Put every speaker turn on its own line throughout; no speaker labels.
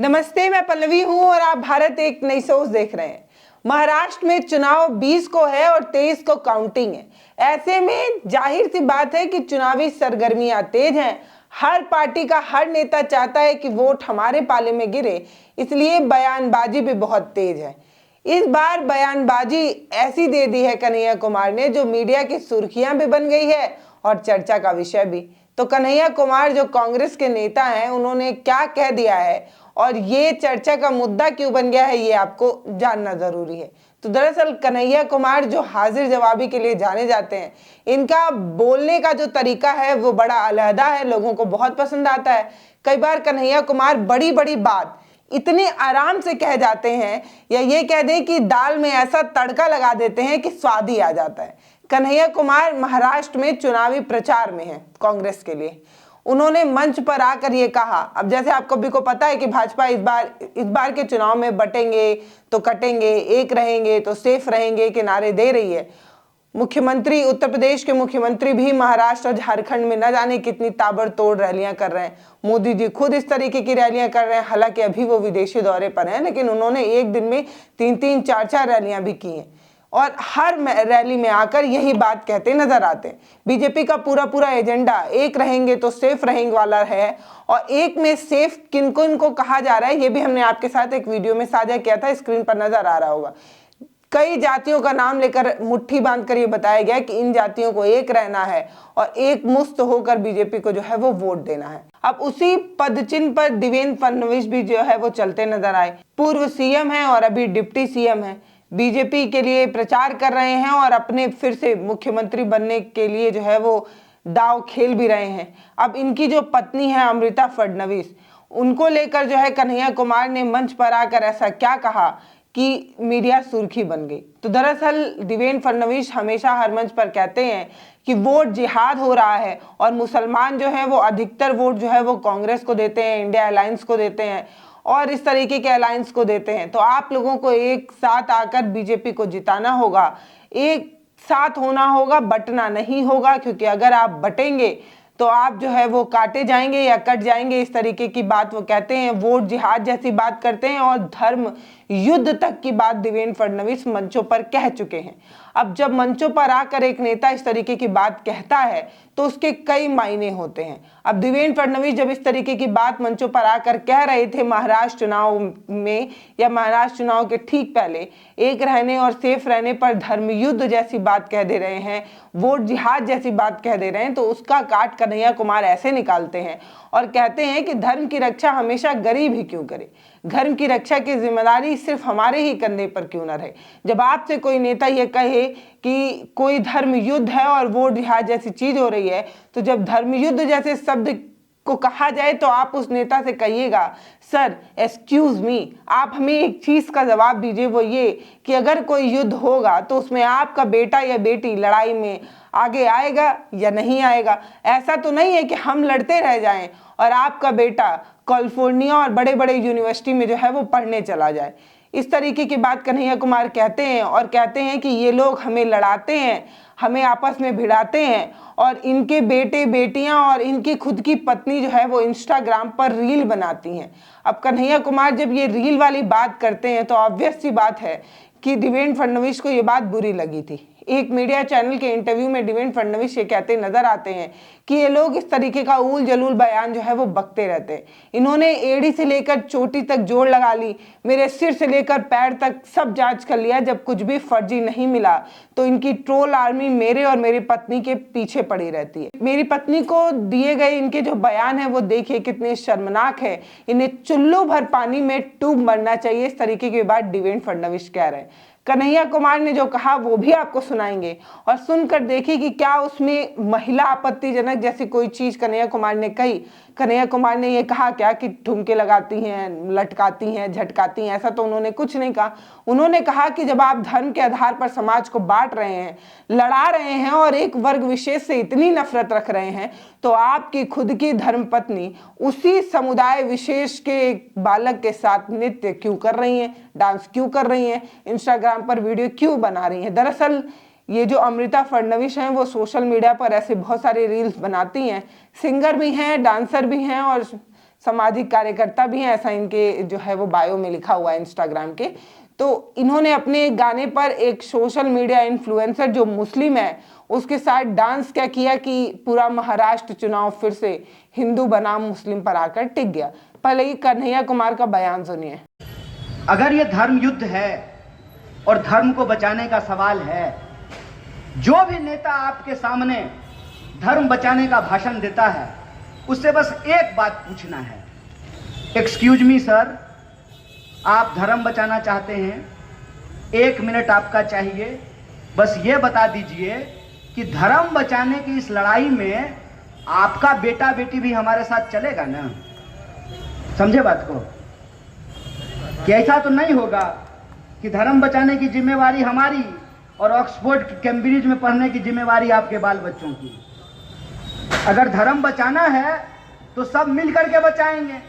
नमस्ते, मैं पल्लवी हूं और आप भारत एक नई सोच देख रहे हैं। महाराष्ट्र में चुनाव 20 को है और 23 को काउंटिंग है। ऐसे में जाहिर सी बात है कि चुनावी सरगर्मियां तेज हैं। हर पार्टी का हर नेता चाहता है कि वोट हमारे पाले में गिरे, इसलिए बयानबाजी भी बहुत तेज है। इस बार बयानबाजी ऐसी दे दी है कन्हैया कुमार ने, जो मीडिया की सुर्खियां भी बन गई है और चर्चा का विषय भी। तो कन्हैया कुमार जो कांग्रेस के नेता हैं, उन्होंने क्या कह दिया है और ये चर्चा का मुद्दा क्यों बन गया है, ये आपको जानना जरूरी है। तो दरअसल कन्हैया कुमार जो हाजिर जवाबी के लिए जाने जाते हैं, इनका बोलने का जो तरीका है वो बड़ा अलहदा है, लोगों को बहुत पसंद आता है। कई बार कन्हैया कुमार बड़ी बड़ी बात इतने आराम से कह जाते हैं, या ये कह दें कि दाल में ऐसा तड़का लगा देते हैं कि स्वाद ही आ जाता है। कन्हैया कुमार महाराष्ट्र में चुनावी प्रचार में हैं कांग्रेस के लिए। उन्होंने मंच पर आकर ये कहा, अब जैसे आपको भी को पता है कि भाजपा इस बार के चुनाव में बटेंगे तो कटेंगे, एक रहेंगे तो सेफ रहेंगे के नारे दे रही है। मुख्यमंत्री, उत्तर प्रदेश के मुख्यमंत्री भी महाराष्ट्र और झारखंड में न जाने कितनी ताबड़तोड़ रैलियां कर रहे हैं। मोदी जी खुद इस तरीके की रैलियां कर रहे हैं, हालांकि अभी वो विदेशी दौरे पर हैं, लेकिन उन्होंने एक दिन में 3-3, 4-4 रैलियां भी की हैं और हर रैली में आकर यही बात कहते नजर आते हैं। बीजेपी का पूरा एजेंडा एक रहेंगे तो सेफ रहेंगे वाला है, और एक में सेफ किन किन को कहा जा रहा है ये भी हमने आपके साथ एक वीडियो में साझा किया था, स्क्रीन पर नजर आ रहा होगा। कई जातियों का नाम लेकर मुट्ठी बांधकर ये बताया गया कि इन जातियों को एक रहना है और एक मुस्त होकर बीजेपी को जो है वो वोट देना है। अब उसी पदचिन्ह पर देवेंद्र फडणवीस भी जो है वो चलते नजर आए। पूर्व सीएम है और अभी डिप्टी सीएम है, बीजेपी के लिए प्रचार कर रहे हैं और अपने फिर से मुख्यमंत्री बनने के लिए जो है वो दाव खेल भी रहे हैं। अब इनकी जो पत्नी है अमृता फडणवीस, उनको लेकर जो है कन्हैया कुमार ने मंच पर आकर ऐसा क्या कहा कि मीडिया सुर्खी बन गई। तो दरअसल देवेंद्र फडणवीस हमेशा हर मंच पर कहते हैं कि वोट जिहाद हो रहा है और मुसलमान जो है वो अधिकतर वोट जो है वो कांग्रेस को देते हैं, इंडिया अलायंस को देते हैं और इस तरीके के अलायंस को देते हैं। तो आप लोगों को एक साथ आकर बीजेपी को जिताना होगा, एक साथ होना होगा, बटना नहीं होगा, क्योंकि अगर आप बटेंगे तो आप जो है वो काटे जाएंगे या कट जाएंगे, इस तरीके की बात वो कहते हैं। वोट जिहाद जैसी बात करते हैं और धर्म युद्ध तक की बात देवेंद्र फडणवीस मंचों पर कह चुके हैं। अब जब मंचों पर आकर एक नेता इस तरीके की बात कहता है तो उसके कई मायने होते हैं। अब देवेंद्र फडणवीस जब इस तरीके की बात मंचों पर आकर कह रहे थे महाराष्ट्र चुनाव में या महाराष्ट्र चुनाव के ठीक पहले, एक रहने और सेफ रहने पर धर्म युद्ध जैसी बात कह दे रहे हैं, वोट जिहाद जैसी बात कह दे रहे हैं, तो उसका काट कन्हैया कुमार ऐसे निकालते हैं और कहते हैं कि धर्म की रक्षा हमेशा गरीब ही क्यों करे, धर्म की रक्षा की जिम्मेदारी सिर्फ हमारे ही कंधे पर क्यों न रहे। जब आपसे कोई नेता ये कहे कि कोई धर्म युद्ध है और वोट जिहाद जैसी चीज हो रही है, तो जब धर्म युद्ध जैसे शब्द को कहा जाए तो आप उस नेता से कहिएगा, सर एक्सक्यूज मी, आप हमें एक चीज का जवाब दीजिए, वो ये कि अगर कोई युद्ध होगा तो उसमें आपका बेटा या बेटी लड़ाई में आगे आएगा या नहीं आएगा। ऐसा तो नहीं है कि हम लड़ते रह जाएं और आपका बेटा कैलिफोर्निया और बड़े बड़े यूनिवर्सिटी में जो है वो पढ़ने चला जाए। इस तरीके की बात कन्हैया कुमार कहते हैं और कहते हैं कि ये लोग हमें लड़ाते हैं, हमें आपस में भिड़ाते हैं और इनके बेटे बेटियां और इनकी खुद की पत्नी जो है वो इंस्टाग्राम पर रील बनाती हैं। अब कन्हैया कुमार जब ये रील वाली बात करते हैं तो ऑब्वियस सी बात है कि देवेंद्र फडणवीस को ये बात बुरी लगी थी। एक मीडिया चैनल के इंटरव्यू में देवेंद्र फडणवीस ये कहते नजर आते हैं कि ये लोग इस तरीके का ऊल जलूल बयान जो है वो बकते रहते हैं। इन्होंने एड़ी से लेकर चोटी तक जोड़ लगा ली, मेरे सिर से लेकर पैर तक सब जांच कर लिया, जब कुछ भी फर्जी नहीं मिला तो इनकी ट्रोल आर्मी मेरे और मेरी पत्नी के पीछे पड़ी रहती है। मेरी पत्नी को दिए गए इनके जो बयान है वो देखिए कितने शर्मनाक है, इन्हें चुल्लू भर पानी में डूब मरना चाहिए, इस तरीके की बात देवेंद्र फडणवीस कह रहे हैं। कन्हैया कुमार ने जो कहा वो भी आपको सुनाएंगे और सुनकर देखिए कि क्या उसमें महिला आपत्तिजनक जैसी कोई चीज कन्हैया कुमार ने कही। कन्हैया कुमार ने ये कहा क्या कि ठुमके लगाती हैं, लटकाती हैं, झटकाती हैं, ऐसा तो उन्होंने कुछ नहीं कहा। उन्होंने कहा कि जब आप धर्म के आधार पर समाज को बांट रहे हैं, लड़ा रहे हैं और एक वर्ग विशेष से इतनी नफरत रख रहे हैं, तो आपकी खुद की धर्मपत्नी उसी समुदाय विशेष के एक बालक के साथ नृत्य क्यों कर रही हैं, डांस क्यों कर रही हैं, इंस्टाग्राम पर वीडियो क्यों बना रही हैं। दरअसल ये जो अमृता फडणवीस हैं वो सोशल मीडिया पर ऐसे बहुत सारे रील्स बनाती हैं, सिंगर भी हैं, डांसर भी हैं और सामाजिक कार्यकर्ता भी हैं, ऐसा इनके जो है वो बायो में लिखा हुआ है इंस्टाग्राम के। तो इन्होंने अपने गाने पर एक सोशल मीडिया इन्फ्लुएंसर जो मुस्लिम है उसके साथ डांस क्या किया कि पूरा महाराष्ट्र चुनाव फिर से हिंदू बनाम मुस्लिम पर आकर टिक गया। पहले ही कन्हैया कुमार का बयान सुनिए।
अगर ये धर्म युद्ध है और धर्म को बचाने का सवाल है, जो भी नेता आपके सामने धर्म बचाने का भाषण देता है उससे बस एक बात पूछना है, एक्सक्यूज मी सर, आप धर्म बचाना चाहते हैं, 1 मिनट आपका चाहिए, बस ये बता दीजिए कि धर्म बचाने की इस लड़ाई में आपका बेटा बेटी भी हमारे साथ चलेगा ना? समझे बात को कि ऐसा तो नहीं होगा कि धर्म बचाने की जिम्मेवारी हमारी और ऑक्सफोर्ड कैम्ब्रिज में पढ़ने की जिम्मेवारी आपके बाल बच्चों की। अगर धर्म बचाना है तो सब मिल करके बचाएंगे।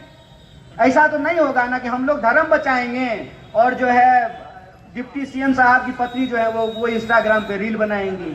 ऐसा तो नहीं होगा ना कि हम लोग धर्म बचाएंगे और जो है डिप्टी सीएम साहब की पत्नी जो है वो इंस्टाग्राम पे रील बनाएंगी।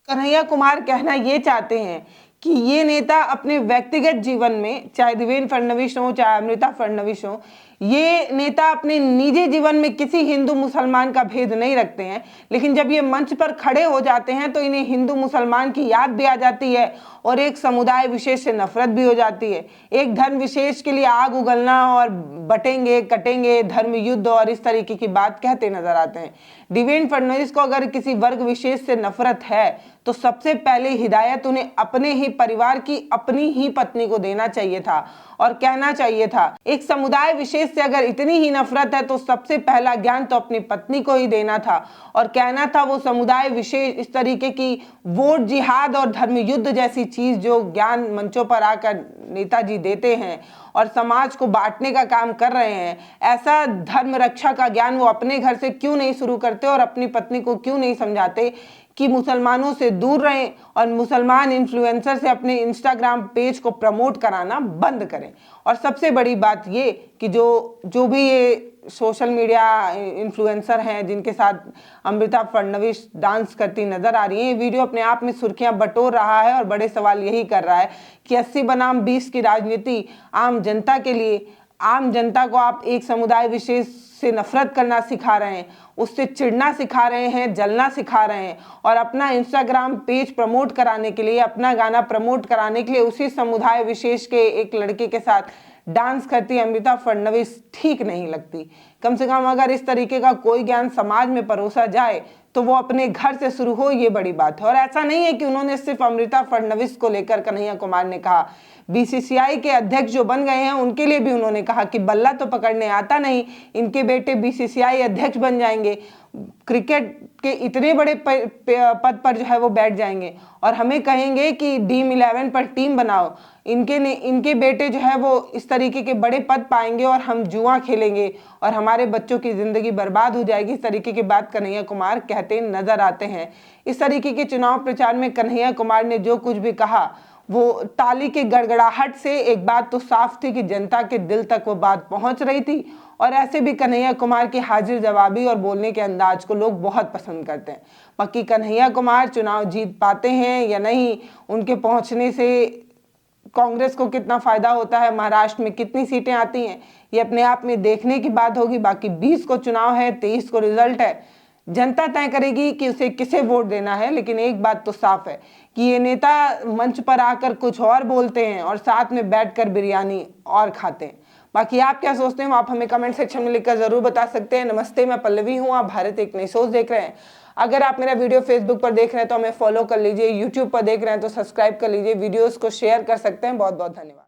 कन्हैया कुमार कहना ये चाहते हैं कि ये नेता अपने व्यक्तिगत जीवन में, चाहे देवेंद्र फडणवीस हो चाहे अमृता फडणवीस हो, ये नेता अपने निजी जीवन में किसी हिंदू मुसलमान का भेद नहीं रखते हैं, लेकिन जब ये मंच पर खड़े हो जाते हैं तो इन्हें हिंदू मुसलमान की याद भी आ जाती है और एक समुदाय विशेष से नफरत भी हो जाती है। एक धर्म विशेष के लिए आग उगलना और बटेंगे कटेंगे, धर्म युद्ध और इस तरीके की बात कहते नजर आते हैं। देवेंद्र फडणवीस को अगर किसी वर्ग विशेष से नफरत है तो सबसे पहले हिदायत उन्हें अपने ही परिवार की अपनी ही पत्नी को देना चाहिए था और कहना चाहिए था, एक समुदाय विशेष से अगर इतनी ही नफरत है तो सबसे पहला ज्ञान तो अपनी पत्नी को ही देना था और कहना था वो समुदाय विशेष इस तरीके की वोट जिहाद और धर्म युद्ध जैसी चीज जो ज्ञान मंचों पर आकर नेताजी देते हैं और समाज को बांटने का काम कर रहे हैं, ऐसा धर्म रक्षा का ज्ञान वो अपने घर से क्यों नहीं शुरू करते और अपनी पत्नी को क्यों नहीं समझाते कि मुसलमानों से दूर रहें और मुसलमान इन्फ्लुएंसर से अपने इंस्टाग्राम पेज को प्रमोट कराना बंद करें। और सबसे बड़ी बात ये कि जो भी ये सोशल मीडिया इन्फ्लुएंसर हैं जिनके साथ अमृता फडणवीस डांस करती नजर आ रही है, ये वीडियो अपने आप में सुर्खियां बटोर रहा है और बड़े सवाल यही कर रहा है कि 80 बनाम 20 की राजनीति आम जनता के लिए, आम जनता को आप एक समुदाय विशेष से नफरत करना सिखा रहे हैं, उससे चिढ़ना सिखा रहे हैं, जलना सिखा रहे हैं और अपना इंस्टाग्राम पेज प्रमोट कराने के लिए, अपना गाना प्रमोट कराने के लिए उसी समुदाय विशेष के एक लड़के के साथ डांस करती अमृता फडणवीस ठीक नहीं लगती। कम से कम अगर इस तरीके का कोई ज्ञान समाज में परोसा जाए तो वो अपने घर से शुरू हो, ये बड़ी बात है। और ऐसा नहीं है कि उन्होंने सिर्फ अमृता फडणवीस को लेकर कन्हैया कुमार ने कहा, बीसीसीआई के अध्यक्ष जो बन गए हैं उनके लिए भी उन्होंने कहा कि बल्ला तो पकड़ने आता नहीं, इनके बेटे बीसीसीआई अध्यक्ष बन जाएंगे, क्रिकेट के इतने बड़े पद पर जो है वो बैठ जाएंगे और हमें कहेंगे कि ड्रीम11 पर टीम बनाओ, इनके बेटे जो है वो इस तरीके के बड़े पद पाएंगे और हम जुआ खेलेंगे और हमारे बच्चों की जिंदगी बर्बाद हो जाएगी। इस तरीके की बात कन्हैया कुमार कहते नजर आते हैं। इस तरीके के चुनाव प्रचार में कन्हैया कुमार ने जो कुछ भी कहा वो ताली के गड़गड़ाहट से एक बात तो साफ थी कि जनता के दिल तक वो बात पहुंच रही थी और ऐसे भी कन्हैया कुमार की हाजिर जवाबी और बोलने के अंदाज को लोग बहुत पसंद करते हैं। बाकी कन्हैया कुमार चुनाव जीत पाते हैं या नहीं, उनके पहुंचने से कांग्रेस को कितना फायदा होता है, महाराष्ट्र में कितनी सीटें आती हैं, ये अपने आप में देखने की बात होगी। बाकी 20 को चुनाव है, 23 को रिजल्ट है, जनता तय करेगी कि उसे किसे वोट देना है। लेकिन एक बात तो साफ है कि ये नेता मंच पर आकर कुछ और बोलते हैं और साथ में बैठकर बिरयानी और खाते हैं। बाकी आप क्या सोचते हैं आप हमें कमेंट सेक्शन में लिखकर जरूर बता सकते हैं। नमस्ते, मैं पल्लवी हूँ, आप भारत एक नई सोच देख रहे हैं। अगर आप मेरा वीडियो फेसबुक पर देख रहे हैं तो हमें फॉलो कर लीजिए, यूट्यूब पर देख रहे हैं तो सब्सक्राइब कर लीजिए, वीडियोस को शेयर कर सकते हैं। बहुत बहुत धन्यवाद।